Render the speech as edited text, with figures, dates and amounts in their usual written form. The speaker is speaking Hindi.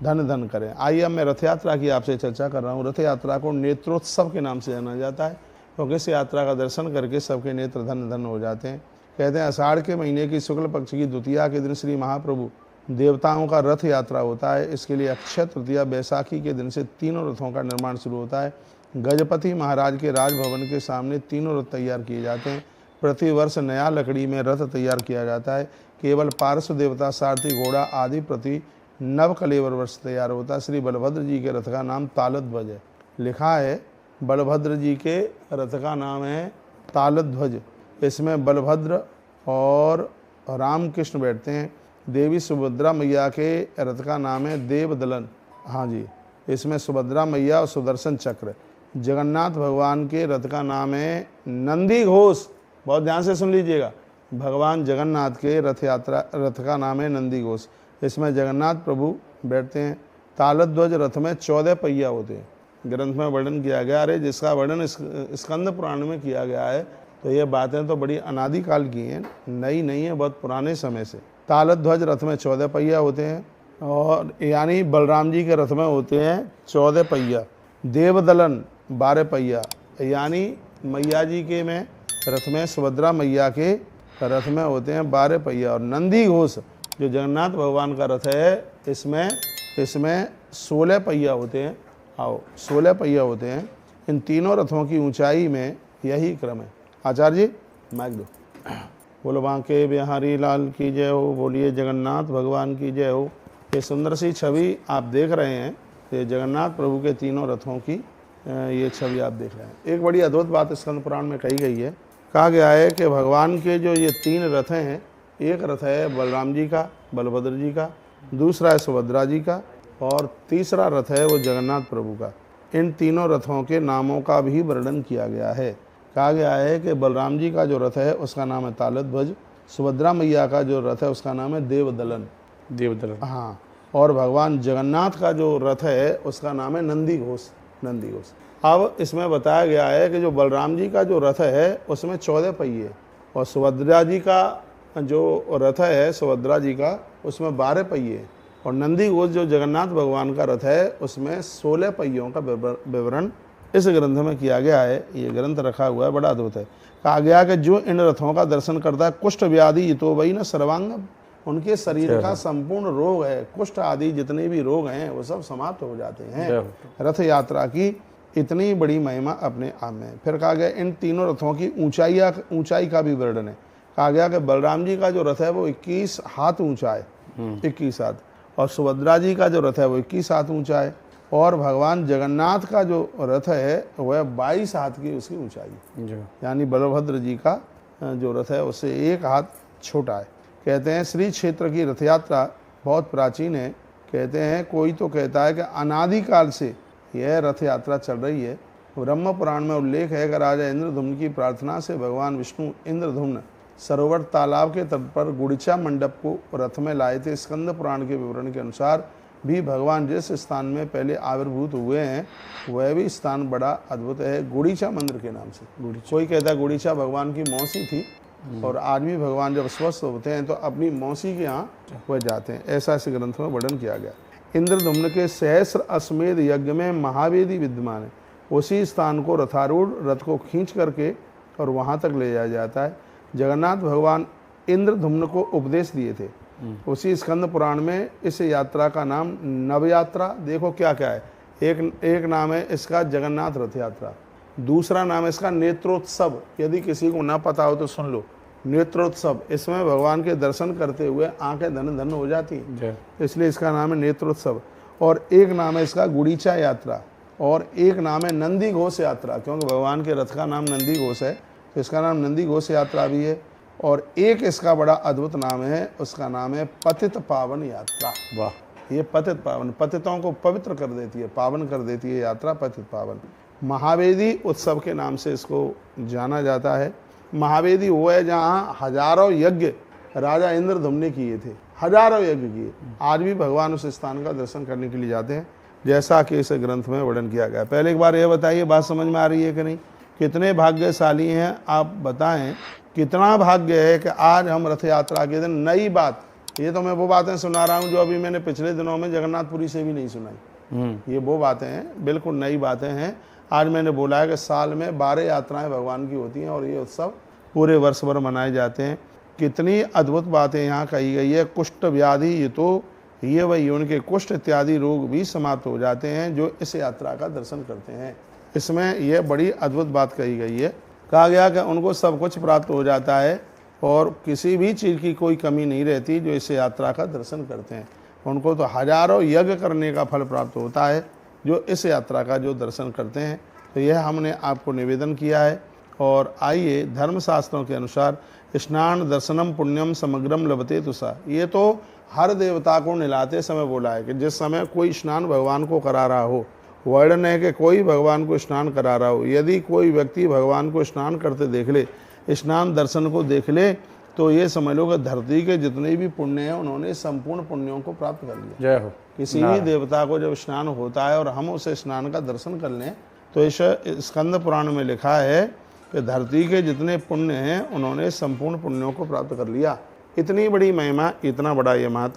धन धन करें। आइए अब मैं रथ यात्रा की आपसे चर्चा कर रहा हूँ। रथ यात्रा को नेत्रोत्सव के नाम से जाना जाता है, क्योंकि इस यात्रा का दर्शन करके सबके नेत्र धन धन हो जाते हैं। कहते हैं आषाढ़ के महीने की शुक्ल पक्ष की द्वितीया के दिन श्री महाप्रभु देवताओं का रथ यात्रा होता है। इसके लिए अक्षय तृतीया बैसाखी के दिन से तीनों रथों का निर्माण शुरू होता है। गजपति महाराज के राजभवन के सामने तीनों रथ तैयार किए जाते हैं। प्रतिवर्ष नया लकड़ी में रथ तैयार किया जाता है। केवल पार्श्व देवता, सारथी, घोड़ा आदि प्रति नव कलेवर वर्ष तैयार होता है। श्री बलभद्र जी के रथ का नाम तालध्वज है। लिखा है बलभद्र जी के रथ का नाम है तालध्वज। इसमें बलभद्र और रामकृष्ण बैठते हैं। देवी सुभद्रा मैया के रथ का नाम है देवदलन। हाँ जी, इसमें सुभद्रा मैया और सुदर्शन चक्र। जगन्नाथ भगवान के रथ का नाम है नंदी घोष। बहुत ध्यान से सुन लीजिएगा, भगवान जगन्नाथ के रथ का नाम है नंदी घोष। इसमें जगन्नाथ प्रभु बैठते हैं। तालध्वज रथ में 14 पहिया होते हैं। ग्रंथ में वर्णन किया गया, अरे जिसका वर्णन स्कंद पुराण में किया गया है, तो ये बातें तो बड़ी अनादिकाल की हैं, नई नहीं है, बहुत पुराने समय से। तालध्वज रथ में 14 पहिया होते हैं, और यानी बलराम जी के रथ में होते हैं 14 पहिया। देवदलन 12 पहिया, यानी मैया जी के में रथ में, सुभद्रा मैया के रथ में होते हैं 12 पहिया। और नंदी घोष जो जगन्नाथ भगवान का रथ है, इसमें 16 पहिया होते हैं। 16 पहिया होते हैं। इन तीनों रथों की ऊंचाई में यही क्रम है। आचार्य जी माइक दो। बोलो बांके बिहारी लाल की जय हो, बोलिए जगन्नाथ भगवान की जय हो। ये सुंदर सी छवि आप देख रहे हैं, ये जगन्नाथ प्रभु के तीनों रथों की ये छवि आप देख रहे हैं। एक बड़ी अद्भुत बात स्कंद पुराण में कही गई है। कहा गया है कि भगवान के जो ये 3 रथ हैं, एक रथ है बलराम जी का, बलभद्र जी का, दूसरा है सुभद्रा जी का, और तीसरा रथ है वो जगन्नाथ प्रभु का। इन तीनों रथों के नामों का भी वर्णन किया गया है। कहा गया है कि बलराम जी का जो रथ है उसका नाम है तालध्वज, सुभद्रा मैया का जो रथ है उसका नाम है देवदलन। देवदलन, हाँ। और भगवान जगन्नाथ का जो रथ है उसका नाम है नंदी घोष। नंदी घोष। अब इसमें बताया गया है कि जो बलराम जी का जो रथ है उसमें 14 पहिए, और सुभद्रा जी का जो रथ है, सुभद्रा जी का, उसमें 12 पहिए, और नंदी घोष जो जगन्नाथ भगवान का रथ है उसमें 16 पहियों का विवरण इस ग्रंथ में किया गया है। ये ग्रंथ रखा हुआ है, बड़ा अद्भुत है। कहा गया कि जो इन रथों का दर्शन करता है, कुष्ठ व्याधि तो वही न सर्वांगम, उनके शरीर का संपूर्ण रोग है, कुष्ठ आदि जितने भी रोग हैं वो सब समाप्त हो जाते हैं। रथ यात्रा की इतनी बड़ी महिमा अपने आप में। फिर कहा गया इन तीनों रथों की ऊंचाई का भी वर्णन है। कहा गया कि बलराम जी का जो रथ है वो 21 हाथ ऊंचा है, 21 हाथ, और सुभद्रा जी का जो रथ है वो 21 हाथ ऊंचा है, और भगवान जगन्नाथ का जो रथ है वह 22 हाथ की उसकी ऊंचाई, यानी बलभद्र जी का जो रथ है उससे 1 हाथ छोटा है। कहते हैं श्री क्षेत्र की रथ यात्रा बहुत प्राचीन है। कहते हैं कोई तो कहता है कि अनादिकाल से यह रथ यात्रा चल रही है। ब्रह्म पुराण में उल्लेख है कि राजा इंद्रधुम्न की प्रार्थना से भगवान विष्णु इंद्रधुम्न सरोवर तालाब के तट पर गुड़िचा मंडप को रथ में लाए थे। स्कंद पुराण के विवरण के अनुसार भी भगवान जिस स्थान में पहले आविर्भूत हुए हैं वह भी स्थान बड़ा अद्भुत है, गुड़िचा मंदिर के नाम से। कोई कहता है गुड़िचा भगवान की मौसी थी, और आज भी भगवान जब स्वस्थ होते हैं तो अपनी मौसी के यहाँ वह जाते हैं, ऐसा इस ग्रंथ में वर्णन किया गया। इंद्रधुम्न के सहस्र अश्वमेध यज्ञ में महावेदी विद्यमान है। उसी स्थान को रथारूढ़ रथ को खींच करके और वहाँ तक ले जाया जाता है। जगन्नाथ भगवान इंद्रधुम्न को उपदेश दिए थे। उसी स्कंद पुराण में इस यात्रा का नाम नवयात्रा, देखो क्या क्या है, एक नाम है इसका जगन्नाथ रथ यात्रा, दूसरा नाम है इसका नेत्रोत्सव। यदि किसी को ना पता हो तो सुन लो, नेत्रोत्सव। इसमें भगवान के दर्शन करते हुए आंखें धन धन हो जाती हैं, इसलिए इसका नाम है नेत्रोत्सव। और एक नाम है इसका गुड़ीचा यात्रा, और एक नाम है नंदी घोष यात्रा, क्योंकि भगवान के रथ का नाम नंदी घोष है तो इसका नाम नंदी घोष यात्रा भी है। और एक इसका बड़ा अद्भुत नाम है, उसका नाम है पतित पावन यात्रा। वाह, ये पतित पावन, पतितों को पवित्र कर देती है, पावन कर देती है यात्रा पतित पावन। महावेदी उत्सव के नाम से इसको जाना जाता है। महावेदी वो है जहाँ हजारों यज्ञ राजा इंद्रधुम्न ने किए थे, हजारों यज्ञ किए। आज भी भगवान उस स्थान का दर्शन करने के लिए जाते हैं, जैसा कि इस ग्रंथ में वर्णन किया गया। पहले एक बार ये बताइए, बात समझ में आ रही है कि नहीं? कितने भाग्यशाली हैं आप बताएं, कितना भाग्य है कि आज हम रथ यात्रा के दिन नई बात ये तो मैं वो बातें सुना रहा हूँ जो अभी मैंने पिछले दिनों में जगन्नाथपुरी से भी नहीं सुनाई। ये वो बातें हैं, बिल्कुल नई बातें हैं। आज मैंने बोला है कि साल में 12 यात्राएं भगवान की होती हैं और ये उत्सव पूरे वर्ष भर मनाए जाते हैं। कितनी अद्भुत बातें यहाँ कही गई है। कुष्ठ व्याधि ये तो ये वही उनके कुष्ठ इत्यादि रोग भी समाप्त हो जाते हैं जो इस यात्रा का दर्शन करते हैं। इसमें यह बड़ी अद्भुत बात कही गई है। कहा गया कि उनको सब कुछ प्राप्त हो जाता है और किसी भी चीज़ की कोई कमी नहीं रहती जो इस यात्रा का दर्शन करते हैं। उनको तो हजारों यज्ञ करने का फल प्राप्त होता है जो इस यात्रा का जो दर्शन करते हैं। तो यह हमने आपको निवेदन किया है। और आइए, धर्मशास्त्रों के अनुसार स्नान दर्शनम पुण्यम समग्रम लभते तुषा, ये तो हर देवता को नहलाते समय बोला है कि जिस समय कोई स्नान भगवान को करा रहा हो, वर्णन है कि कोई भगवान को स्नान करा रहा हो, यदि कोई व्यक्ति भगवान को स्नान करते देख ले, स्नान दर्शन को देख ले, तो ये समझ लो कि धरती के जितने भी पुण्य हैं उन्होंने संपूर्ण पुण्यों को प्राप्त कर लिया। जय हो। किसी भी देवता को जब स्नान होता है और हम उसे स्नान का दर्शन कर लें, तो इस स्कंद पुराण में लिखा है कि धरती के जितने पुण्य हैं उन्होंने संपूर्ण पुण्यों को प्राप्त कर लिया। इतनी बड़ी महिमा, इतना बड़ा ये महात्म